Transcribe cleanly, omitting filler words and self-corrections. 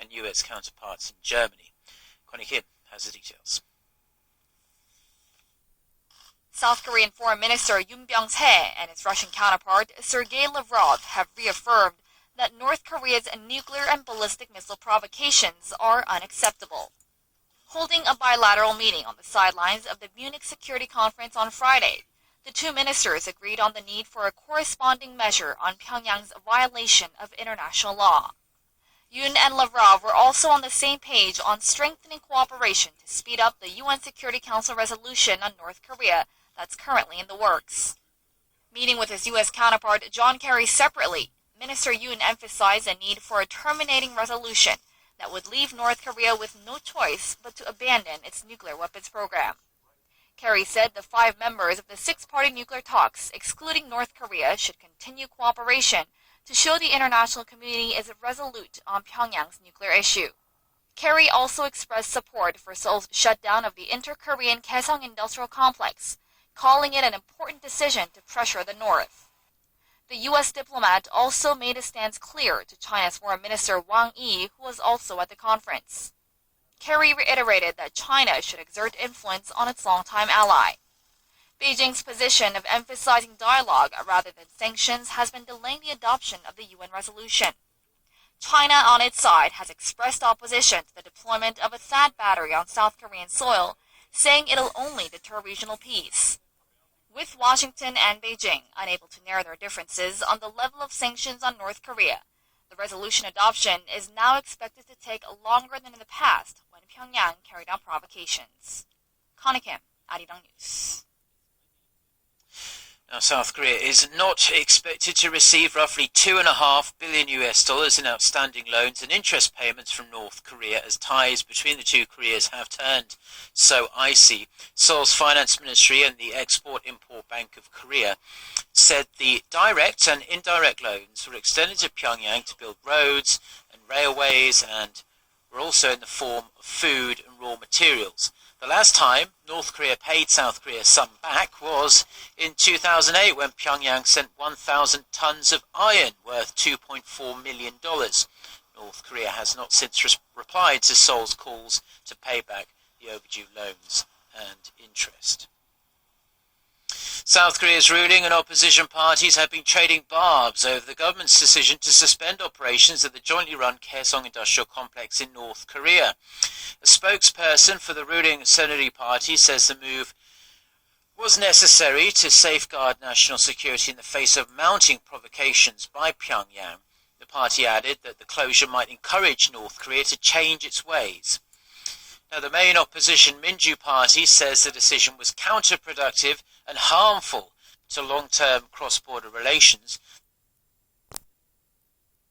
and US counterparts in Germany. Connie Kim has the details. South Korean Foreign Minister Yoon Byung-se and his Russian counterpart Sergei Lavrov have reaffirmed that North Korea's nuclear and ballistic missile provocations are unacceptable. Holding a bilateral meeting on the sidelines of the Munich Security Conference on Friday, the two ministers agreed on the need for a corresponding measure on Pyongyang's violation of international law. Yoon and Lavrov were also on the same page on strengthening cooperation to speed up the UN Security Council resolution on North Korea that's currently in the works. Meeting with his U.S. counterpart John Kerry separately, Minister Yoon emphasized the need for a terminating resolution that would leave North Korea with no choice but to abandon its nuclear weapons program. Kerry said the 5 members of the 6-party nuclear talks, excluding North Korea, should continue cooperation to show the international community is resolute on Pyongyang's nuclear issue. Kerry also expressed support for Seoul's shutdown of the inter-Korean Kaesong industrial complex, calling it an important decision to pressure the North. The U.S. diplomat also made his stance clear to China's Foreign Minister Wang Yi, who was also at the conference. Kerry reiterated that China should exert influence on its longtime ally. Beijing's position of emphasizing dialogue rather than sanctions has been delaying the adoption of the UN resolution. China, on its side, has expressed opposition to the deployment of a THAAD battery on South Korean soil, saying it'll only deter regional peace. With Washington and Beijing unable to narrow their differences on the level of sanctions on North Korea, the resolution adoption is now expected to take longer than in the past when Pyongyang carried out provocations. Connie Kim, Arirang News. Now, South Korea is not expected to receive roughly $2.5 billion in outstanding loans and interest payments from North Korea as ties between the two Koreas have turned so icy. Seoul's Finance Ministry and the Export-Import Bank of Korea said the direct and indirect loans were extended to Pyongyang to build roads and railways and were also in the form of food and raw materials. The last time North Korea paid South Korea some back was in 2008 when Pyongyang sent 1,000 tons of iron worth $2.4 million. North Korea has not since replied to Seoul's calls to pay back the overdue loans and interest. South Korea's ruling and opposition parties have been trading barbs over the government's decision to suspend operations at the jointly run Kaesong industrial complex in North Korea. A spokesperson for the ruling Saenuri Party says the move was necessary to safeguard national security in the face of mounting provocations by Pyongyang. The party added that the closure might encourage North Korea to change its ways. Now, the main opposition Minju Party says the decision was counterproductive and harmful to long-term cross-border relations.